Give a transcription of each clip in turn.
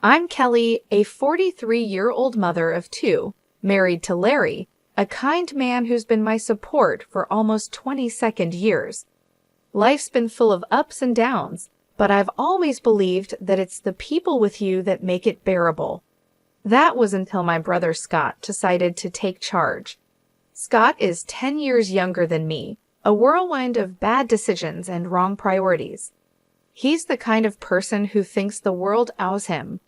I'm Kelly, a 43-year-old mother of two, married to Larry, a kind man who's been my support for almost 22 years. Life's been full of ups and downs, but I've always believed that it's the people with you that make it bearable. That was until my brother Scott decided to take charge. Scott is 10 years younger than me, a whirlwind of bad decisions and wrong priorities. He's the kind of person who thinks the world owes him.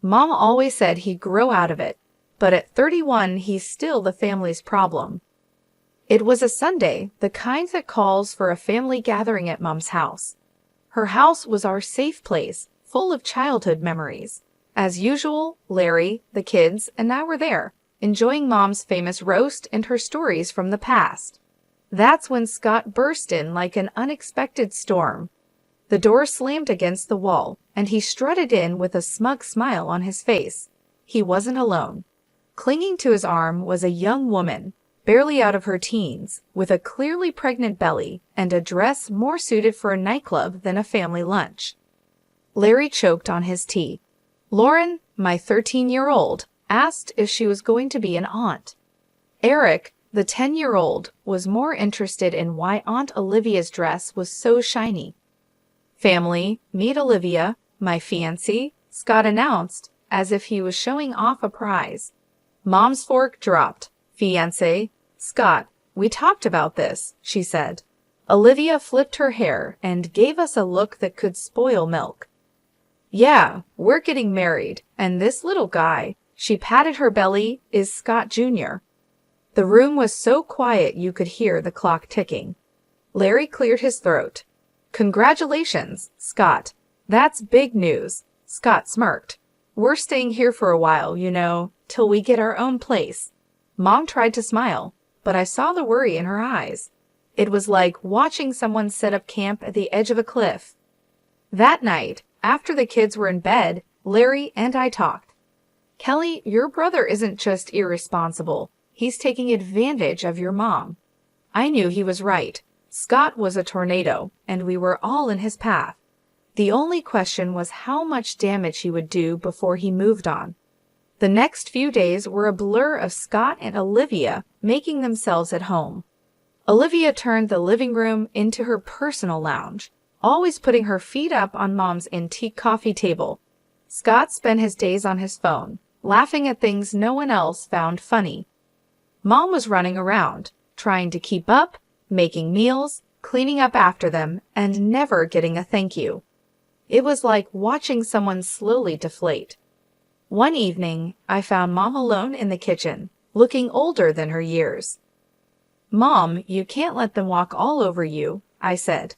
Mom always said he'd grow out of it, but at 31 he's still the family's problem. It was a Sunday, the kind that calls for a family gathering at Mom's house. Her house was our safe place, full of childhood memories. As usual, Larry, the kids, and I were there, enjoying Mom's famous roast and her stories from the past. That's when Scott burst in like an unexpected storm. The door slammed against the wall, and he strutted in with a smug smile on his face. He wasn't alone. Clinging to his arm was a young woman, barely out of her teens, with a clearly pregnant belly and a dress more suited for a nightclub than a family lunch. Larry choked on his tea. Lauren, my 13-year-old, asked if she was going to be an aunt. Eric, the 10-year-old, was more interested in why Aunt Olivia's dress was so shiny. Family, meet Olivia, my fiancée, Scott announced, as if he was showing off a prize. Mom's fork dropped. Fiancé, Scott, we talked about this, she said. Olivia flipped her hair and gave us a look that could spoil milk. Yeah, we're getting married, and this little guy, she patted her belly, is Scott Jr. The room was so quiet you could hear the clock ticking. Larry cleared his throat. Congratulations, Scott. That's big news, Scott smirked. We're staying here for a while, till we get our own place. Mom tried to smile, but I saw the worry in her eyes. It was like watching someone set up camp at the edge of a cliff. That night, after the kids were in bed, Larry and I talked. Kelly, your brother isn't just irresponsible. He's taking advantage of your mom. I knew he was right. Scott was a tornado, and we were all in his path. The only question was how much damage he would do before he moved on. The next few days were a blur of Scott and Olivia making themselves at home. Olivia turned the living room into her personal lounge, always putting her feet up on Mom's antique coffee table. Scott spent his days on his phone, laughing at things no one else found funny. Mom was running around, trying to keep up, making meals, cleaning up after them, and never getting a thank you. It was like watching someone slowly deflate. One evening, I found Mom alone in the kitchen, looking older than her years. Mom, you can't let them walk all over you, I said.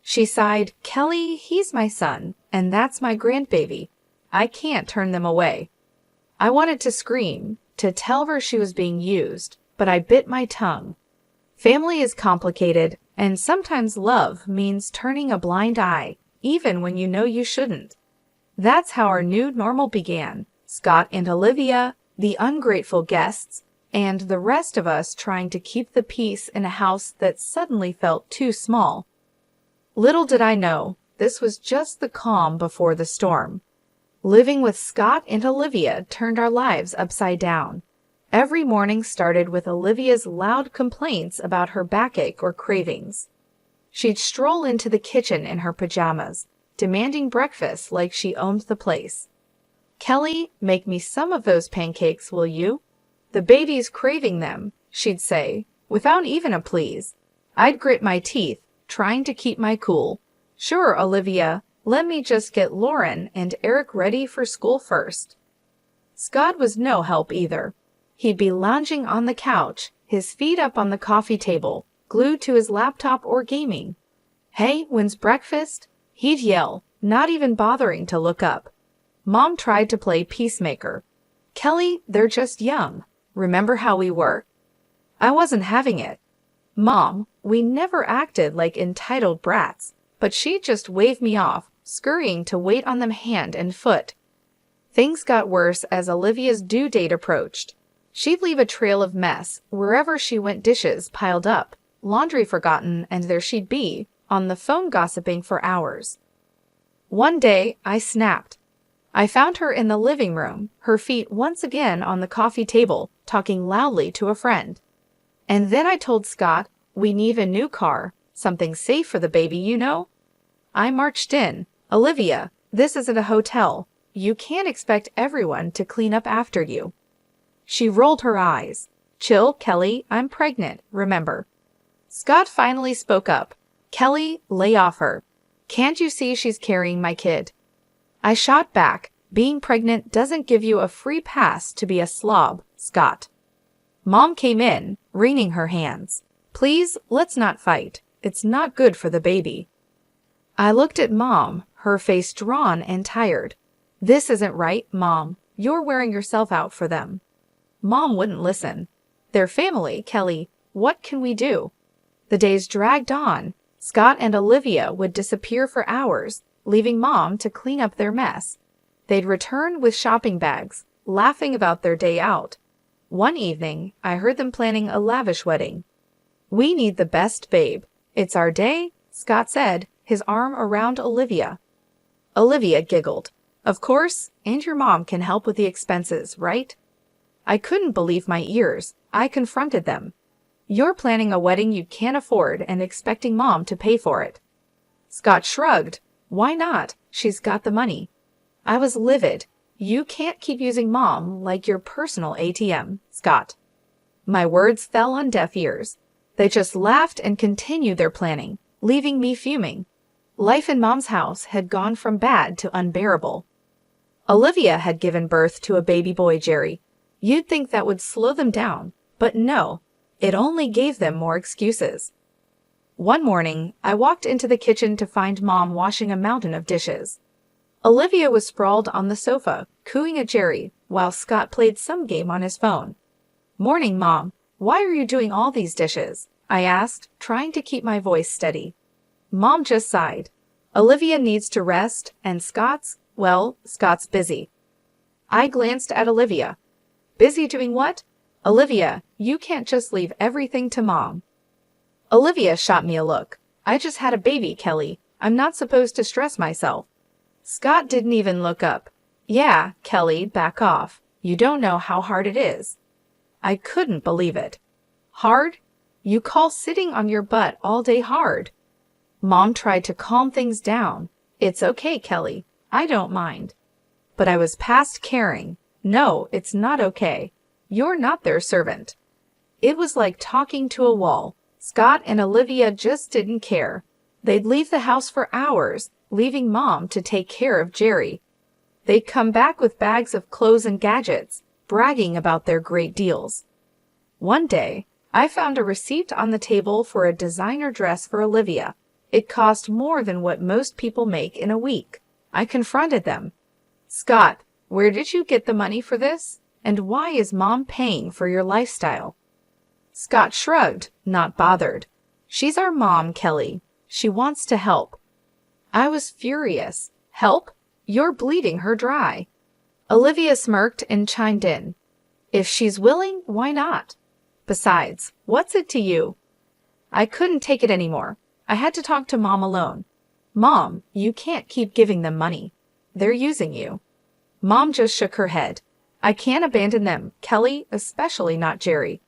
She sighed, Kelly, he's my son, and that's my grandbaby. I can't turn them away. I wanted to scream, to tell her she was being used, but I bit my tongue. Family is complicated, and sometimes love means turning a blind eye, even when you know you shouldn't. That's how our new normal began, Scott and Olivia, the ungrateful guests, and the rest of us trying to keep the peace in a house that suddenly felt too small. Little did I know, this was just the calm before the storm. Living with Scott and Olivia turned our lives upside down. Every morning started with Olivia's loud complaints about her backache or cravings. She'd stroll into the kitchen in her pajamas, demanding breakfast like she owned the place. Kelly, make me some of those pancakes, will you? The baby's craving them, she'd say, without even a please. I'd grit my teeth, trying to keep my cool. Sure, Olivia, let me just get Lauren and Eric ready for school first. Scott was no help either. He'd be lounging on the couch, his feet up on the coffee table, glued to his laptop or gaming. Hey, when's breakfast? He'd yell, not even bothering to look up. Mom tried to play peacemaker. Kelly, they're just young. Remember how we were? I wasn't having it. Mom, we never acted like entitled brats, but she'd just wave me off, scurrying to wait on them hand and foot. Things got worse as Olivia's due date approached. She'd leave a trail of mess wherever she went, dishes piled up, laundry forgotten, and there she'd be, on the phone gossiping for hours. One day, I snapped. I found her in the living room, her feet once again on the coffee table, talking loudly to a friend. And then I told Scott, we need a new car, something safe for the baby, you know? I marched in. Olivia, this isn't a hotel. You can't expect everyone to clean up after you. She rolled her eyes. Chill, Kelly, I'm pregnant, remember. Scott finally spoke up. Kelly, lay off her. Can't you see she's carrying my kid? I shot back. Being pregnant doesn't give you a free pass to be a slob, Scott. Mom came in, wringing her hands. Please, let's not fight. It's not good for the baby. I looked at Mom, her face drawn and tired. This isn't right, Mom. You're wearing yourself out for them. Mom wouldn't listen. Their family, Kelly. What can we do? The days dragged on. Scott and Olivia would disappear for hours, leaving Mom to clean up their mess. They'd return with shopping bags, laughing about their day out. One evening, I heard them planning a lavish wedding. We need the best babe. It's our day, Scott said, his arm around Olivia. Olivia giggled. Of course, and your mom can help with the expenses, right? I couldn't believe my ears. I confronted them. You're planning a wedding you can't afford and expecting Mom to pay for it. Scott shrugged. Why not? She's got the money. I was livid. You can't keep using Mom like your personal ATM, Scott. My words fell on deaf ears. They just laughed and continued their planning, leaving me fuming. Life in Mom's house had gone from bad to unbearable. Olivia had given birth to a baby boy, Jerry. You'd think that would slow them down, but no. It only gave them more excuses. One morning, I walked into the kitchen to find Mom washing a mountain of dishes. Olivia was sprawled on the sofa, cooing at Jerry, while Scott played some game on his phone. Morning, Mom. Why are you doing all these dishes? I asked, trying to keep my voice steady. Mom just sighed. Olivia needs to rest, and Scott's busy. I glanced at Olivia. Busy doing what? Olivia, you can't just leave everything to Mom. Olivia shot me a look. I just had a baby, Kelly. I'm not supposed to stress myself. Scott didn't even look up. Yeah, Kelly, back off. You don't know how hard it is. I couldn't believe it. Hard? You call sitting on your butt all day hard? Mom tried to calm things down. It's okay, Kelly. I don't mind. But I was past caring. No, it's not okay. You're not their servant. It was like talking to a wall. Scott and Olivia just didn't care. They'd leave the house for hours, leaving Mom to take care of Jerry. They'd come back with bags of clothes and gadgets, bragging about their great deals. One day, I found a receipt on the table for a designer dress for Olivia. It cost more than what most people make in a week. I confronted them. Scott, where did you get the money for this? And why is Mom paying for your lifestyle? Scott shrugged, not bothered. She's our mom, Kelly. She wants to help. I was furious. Help? You're bleeding her dry. Olivia smirked and chimed in. If she's willing, why not? Besides, what's it to you? I couldn't take it anymore. I had to talk to Mom alone. Mom, you can't keep giving them money. They're using you. Mom just shook her head. I can't abandon them, Kelly, especially not Jerry.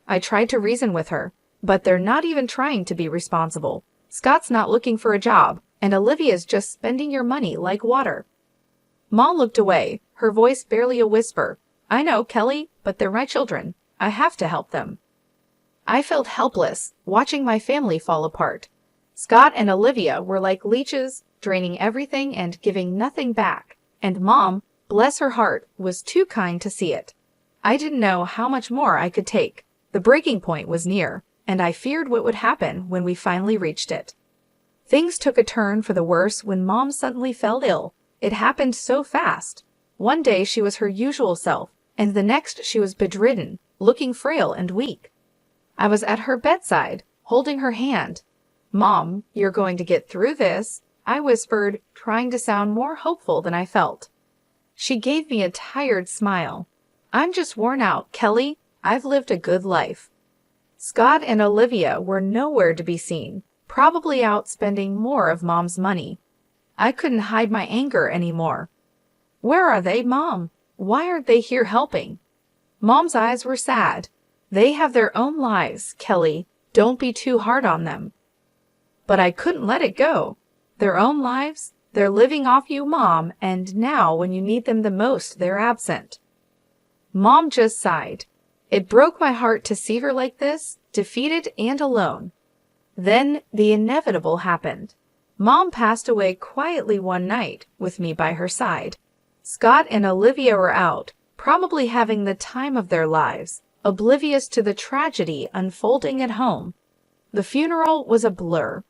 I tried to reason with her, but they're not even trying to be responsible. Scott's not looking for a job, and Olivia's just spending your money like water. Mom looked away, her voice barely a whisper. I know, Kelly, but they're my children. I have to help them. I felt helpless, watching my family fall apart. Scott and Olivia were like leeches, draining everything and giving nothing back, and Mom, bless her heart, was too kind to see it. I didn't know how much more I could take. The breaking point was near, and I feared what would happen when we finally reached it. Things took a turn for the worse when Mom suddenly fell ill. It happened so fast. One day she was her usual self, and the next she was bedridden, looking frail and weak. I was at her bedside, holding her hand. Mom, you're going to get through this, I whispered, trying to sound more hopeful than I felt. She gave me a tired smile. I'm just worn out, Kelly. I've lived a good life. Scott and Olivia were nowhere to be seen, probably out spending more of Mom's money. I couldn't hide my anger anymore. Where are they, Mom? Why aren't they here helping? Mom's eyes were sad. They have their own lives, Kelly. Don't be too hard on them. But I couldn't let it go. Their own lives? They're living off you, Mom, and now when you need them the most, they're absent. Mom just sighed. It broke my heart to see her like this, defeated and alone. Then the inevitable happened. Mom passed away quietly one night, with me by her side. Scott and Olivia were out, probably having the time of their lives, oblivious to the tragedy unfolding at home. The funeral was a blur.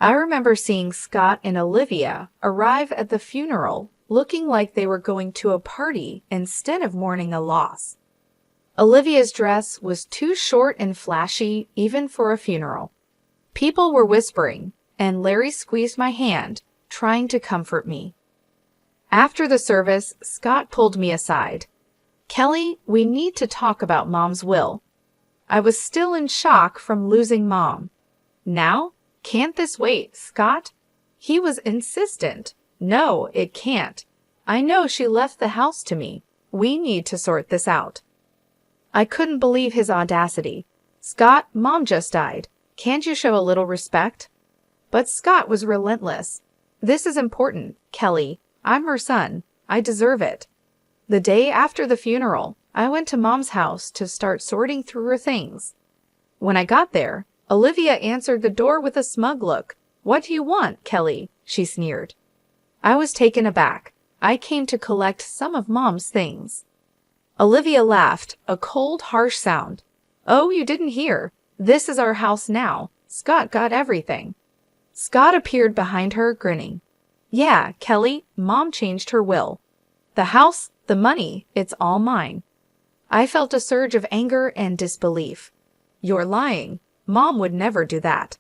I remember seeing Scott and Olivia arrive at the funeral looking like they were going to a party instead of mourning a loss. Olivia's dress was too short and flashy even for a funeral. People were whispering, and Larry squeezed my hand, trying to comfort me. After the service, Scott pulled me aside. Kelly, we need to talk about Mom's will. I was still in shock from losing Mom. Now? Can't this wait, Scott? He was insistent. No, it can't. I know she left the house to me. We need to sort this out. I couldn't believe his audacity. Scott, Mom just died. Can't you show a little respect? But Scott was relentless. This is important, Kelly. I'm her son. I deserve it. The day after the funeral, I went to Mom's house to start sorting through her things. When I got there, Olivia answered the door with a smug look. What do you want, Kelly? She sneered. I was taken aback. I came to collect some of Mom's things. Olivia laughed, a cold, harsh sound. Oh, you didn't hear. This is our house now. Scott got everything. Scott appeared behind her, grinning. Yeah, Kelly, Mom changed her will. The house, the money, it's all mine. I felt a surge of anger and disbelief. You're lying. Mom would never do that.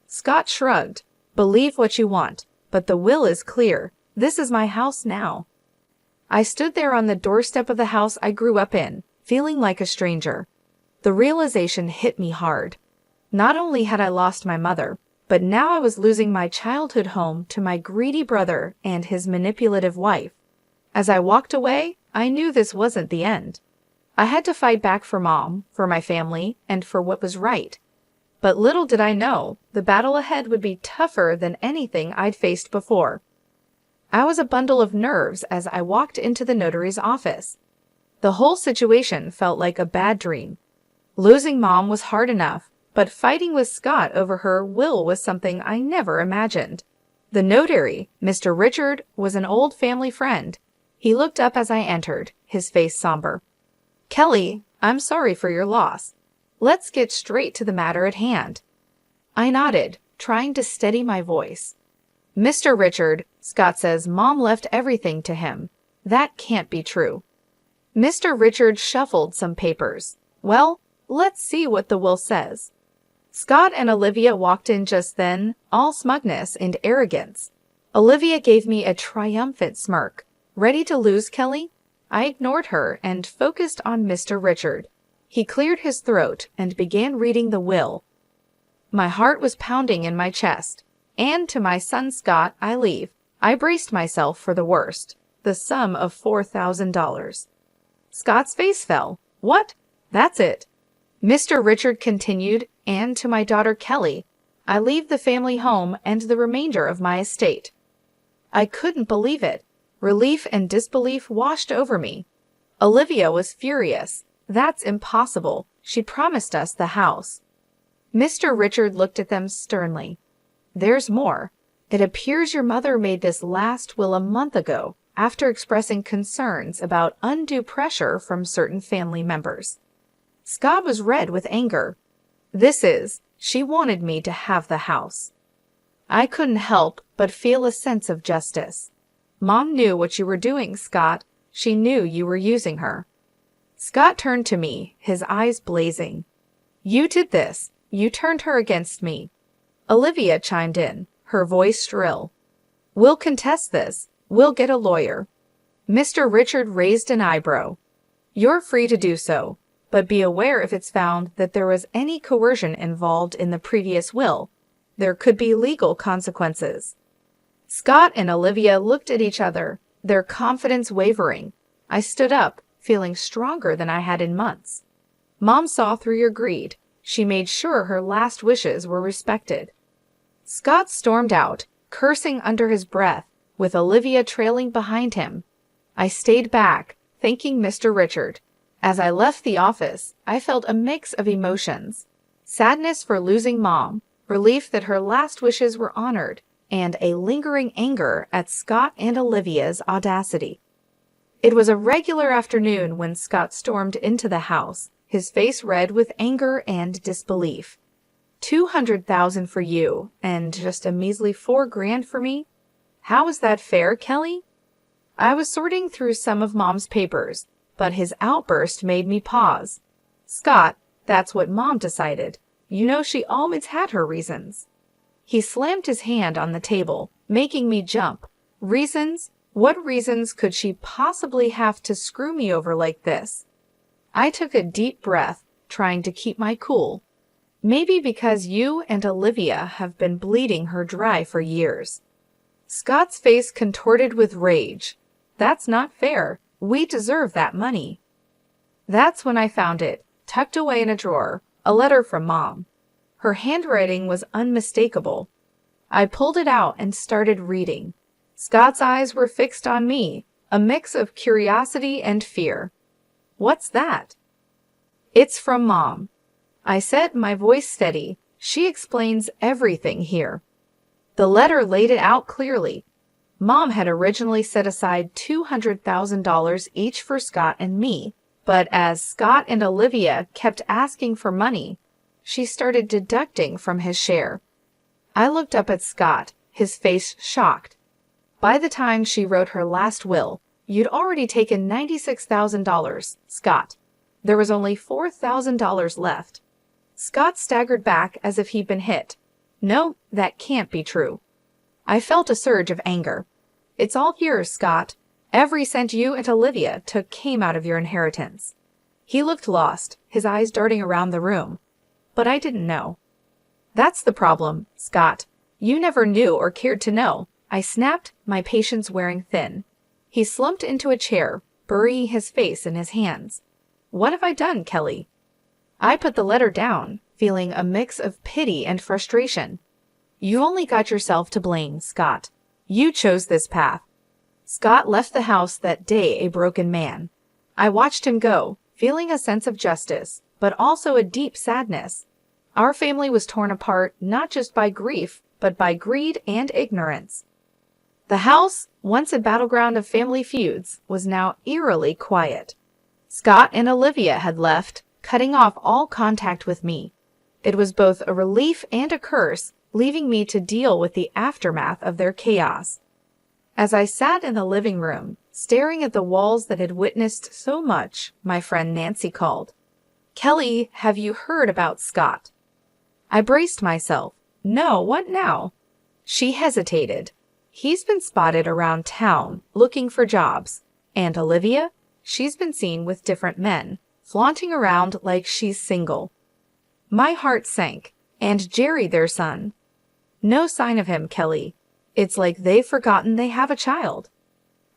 Scott shrugged. Believe what you want, but the will is clear. This is my house now. I stood there on the doorstep of the house I grew up in, feeling like a stranger. The realization hit me hard. Not only had I lost my mother, but now I was losing my childhood home to my greedy brother and his manipulative wife. As I walked away, I knew this wasn't the end. I had to fight back for Mom, for my family, and for what was right. But little did I know, the battle ahead would be tougher than anything I'd faced before. I was a bundle of nerves as I walked into the notary's office. The whole situation felt like a bad dream. Losing Mom was hard enough, but fighting with Scott over her will was something I never imagined. The notary, Mr. Richard, was an old family friend. He looked up as I entered, his face somber. Kelly, I'm sorry for your loss. Let's get straight to the matter at hand. I nodded, trying to steady my voice. Mr. Richard, Scott says Mom left everything to him. That can't be true. Mr. Richard shuffled some papers. Well, let's see what the will says. Scott and Olivia walked in just then, all smugness and arrogance. Olivia gave me a triumphant smirk. Ready to lose, Kelly? I ignored her and focused on Mr. Richard. He cleared his throat and began reading the will. My heart was pounding in my chest. And to my son Scott, I leave. I braced myself for the worst. The sum of $4,000. Scott's face fell. What? That's it. Mr. Richard continued, and to my daughter Kelly, I leave the family home and the remainder of my estate. I couldn't believe it. Relief and disbelief washed over me. Olivia was furious. That's impossible. She promised us the house. Mr. Richard looked at them sternly. There's more. It appears your mother made this last will a month ago, after expressing concerns about undue pressure from certain family members. Scott was red with anger. She wanted me to have the house. I couldn't help but feel a sense of justice. Mom knew what you were doing, Scott. She knew you were using her. Scott turned to me, his eyes blazing. You did this. You turned her against me. Olivia chimed in, her voice shrill. We'll contest this. We'll get a lawyer. Mr. Richard raised an eyebrow. You're free to do so, but be aware if it's found that there was any coercion involved in the previous will. There could be legal consequences. Scott and Olivia looked at each other. their confidence wavering. I stood up, feeling stronger than I had in months. Mom saw through your greed. She made sure her last wishes were respected. Scott stormed out, cursing under his breath, with Olivia trailing behind him. I stayed back, thanking Mr. Richard. As I left the office, I felt a mix of emotions. Sadness for losing Mom, relief that her last wishes were honored, and a lingering anger at Scott and Olivia's audacity. It was a regular afternoon when Scott stormed into the house, his face red with anger and disbelief. $200,000 for you, and just a measly $4,000 for me? How is that fair, Kelly? I was sorting through some of Mom's papers, but his outburst made me pause. Scott, that's what Mom decided. You know she always had her reasons. He slammed his hand on the table, making me jump. Reasons? What reasons could she possibly have to screw me over like this? I took a deep breath, trying to keep my cool. Maybe because you and Olivia have been bleeding her dry for years. Scott's face contorted with rage. That's not fair. We deserve that money. That's when I found it, tucked away in a drawer, a letter from Mom. Her handwriting was unmistakable. I pulled it out and started reading. Scott's eyes were fixed on me, a mix of curiosity and fear. What's that? It's from Mom. I said, my voice steady. She explains everything here. The letter laid it out clearly. Mom had originally set aside $200,000 each for Scott and me, but as Scott and Olivia kept asking for money, she started deducting from his share. I looked up at Scott, his face shocked. By the time she wrote her last will, you'd already taken $96,000, Scott. There was only $4,000 left. Scott staggered back as if he'd been hit. No, that can't be true. I felt a surge of anger. It's all yours, Scott. Every cent you and Olivia took came out of your inheritance. He looked lost, his eyes darting around the room. But I didn't know. That's the problem, Scott. You never knew or cared to know. I snapped, my patience wearing thin. He slumped into a chair, burying his face in his hands. What have I done, Kelly? I put the letter down, feeling a mix of pity and frustration. You only got yourself to blame, Scott. You chose this path. Scott left the house that day a broken man. I watched him go, feeling a sense of justice, but also a deep sadness. Our family was torn apart not just by grief, but by greed and ignorance. The house, once a battleground of family feuds, was now eerily quiet. Scott and Olivia had left, cutting off all contact with me. It was both a relief and a curse, leaving me to deal with the aftermath of their chaos. As I sat in the living room, staring at the walls that had witnessed so much, my friend Nancy called. Kelly, have you heard about Scott? I braced myself. No, what now? She hesitated. He's been spotted around town, looking for jobs. And Olivia? She's been seen with different men, flaunting around like she's single. My heart sank. And Jerry, their son. No sign of him, Kelly. It's like they've forgotten they have a child.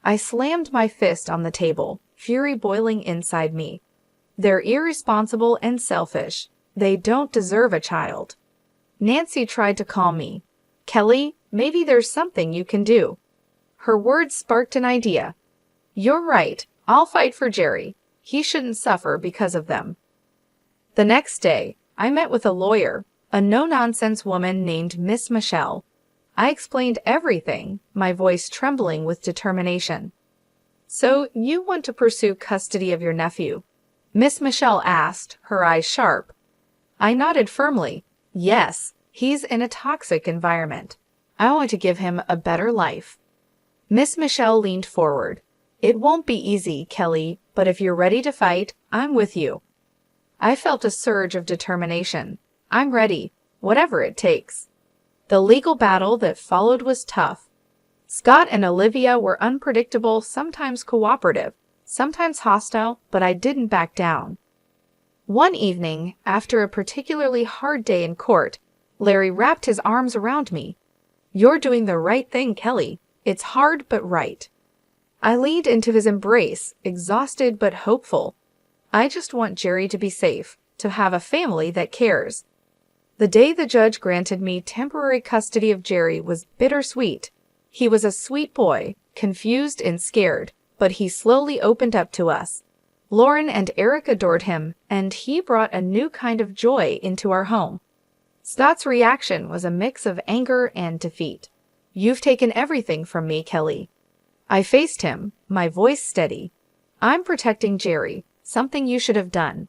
I slammed my fist on the table, fury boiling inside me. They're irresponsible and selfish. They don't deserve a child. Nancy tried to calm me. Kelly, maybe there's something you can do. Her words sparked an idea. You're right. I'll fight for Jerry. He shouldn't suffer because of them. The next day, I met with a lawyer, a no-nonsense woman named Miss Michelle. I explained everything, my voice trembling with determination. So you want to pursue custody of your nephew? Miss Michelle asked, her eyes sharp. I nodded firmly. Yes, he's in a toxic environment. I want to give him a better life. Miss Michelle leaned forward. It won't be easy, Kelly, but if you're ready to fight, I'm with you. I felt a surge of determination. I'm ready, whatever it takes. The legal battle that followed was tough. Scott and Olivia were unpredictable, sometimes cooperative, sometimes hostile, but I didn't back down. One evening, after a particularly hard day in court, Larry wrapped his arms around me. You're doing the right thing, Kelly. It's hard but right. I leaned into his embrace, exhausted but hopeful. I just want Jerry to be safe, to have a family that cares. The day the judge granted me temporary custody of Jerry was bittersweet. He was a sweet boy, confused and scared, but he slowly opened up to us. Lauren and Eric adored him, and he brought a new kind of joy into our home. Scott's reaction was a mix of anger and defeat. "You've taken everything from me, Kelly." I faced him, my voice steady. "I'm protecting Jerry, something you should have done."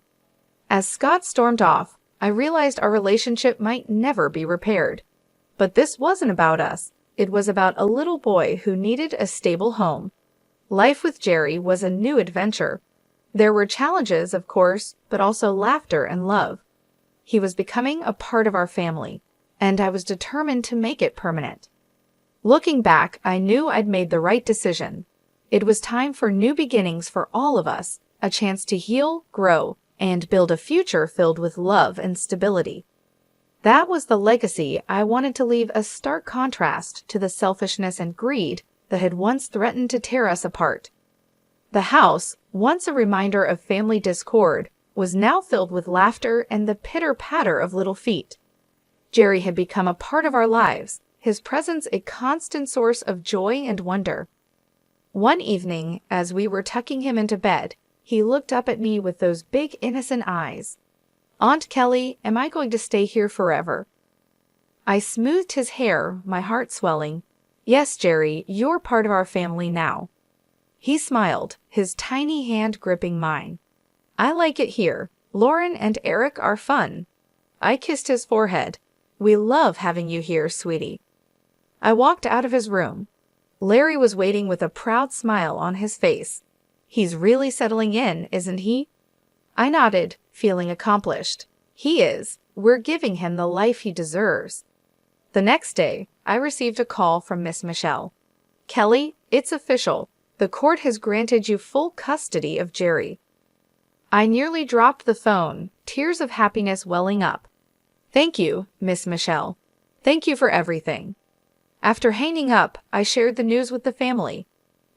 As Scott stormed off, I realized our relationship might never be repaired. But this wasn't about us. It was about a little boy who needed a stable home. Life with Jerry was a new adventure. There were challenges, of course, but also laughter and love. He was becoming a part of our family, and I was determined to make it permanent. Looking back, I knew I'd made the right decision. It was time for new beginnings for all of us, a chance to heal, grow, and build a future filled with love and stability. That was the legacy I wanted to leave, a stark contrast to the selfishness and greed that had once threatened to tear us apart. The house, once a reminder of family discord, was now filled with laughter and the pitter-patter of little feet. Jerry had become a part of our lives, his presence a constant source of joy and wonder. One evening, as we were tucking him into bed, he looked up at me with those big innocent eyes. "Aunt Kelly, am I going to stay here forever?" I smoothed his hair, my heart swelling. "Yes, Jerry, you're part of our family now." He smiled, his tiny hand gripping mine. "I like it here. Lauren and Eric are fun." I kissed his forehead. "We love having you here, sweetie." I walked out of his room. Larry was waiting with a proud smile on his face. "He's really settling in, isn't he?" I nodded, feeling accomplished. "He is. We're giving him the life he deserves." The next day, I received a call from Miss Michelle. "Kelly, it's official. The court has granted you full custody of Jerry." I nearly dropped the phone, tears of happiness welling up. "Thank you, Miss Michelle. Thank you for everything." After hanging up, I shared the news with the family.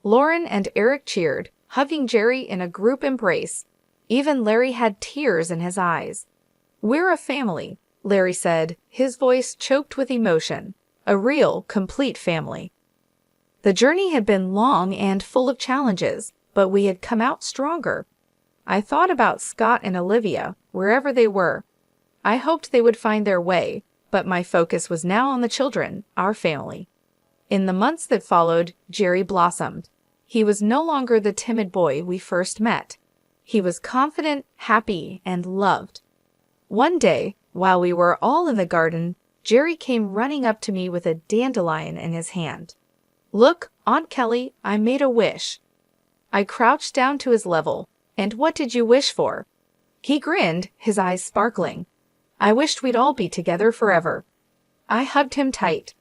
Lauren and Eric cheered, hugging Jerry in a group embrace. Even Larry had tears in his eyes. "We're a family," Larry said, his voice choked with emotion. "A real, complete family." The journey had been long and full of challenges, but we had come out stronger. I thought about Scott and Olivia, wherever they were. I hoped they would find their way, but my focus was now on the children, our family. In the months that followed, Jerry blossomed. He was no longer the timid boy we first met. He was confident, happy, and loved. One day, while we were all in the garden, Jerry came running up to me with a dandelion in his hand. "Look, Aunt Kelly, I made a wish." I crouched down to his level. "And what did you wish for?" He grinned, his eyes sparkling. "I wished we'd all be together forever." I hugged him tight.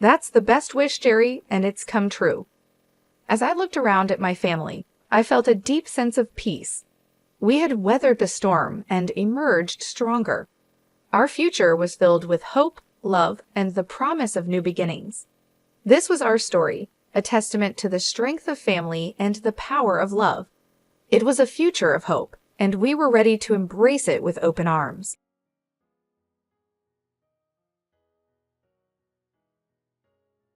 "That's the best wish, Jerry, and it's come true." As I looked around at my family, I felt a deep sense of peace. We had weathered the storm and emerged stronger. Our future was filled with hope, love, and the promise of new beginnings. This was our story, a testament to the strength of family and the power of love. It was a future of hope, and we were ready to embrace it with open arms.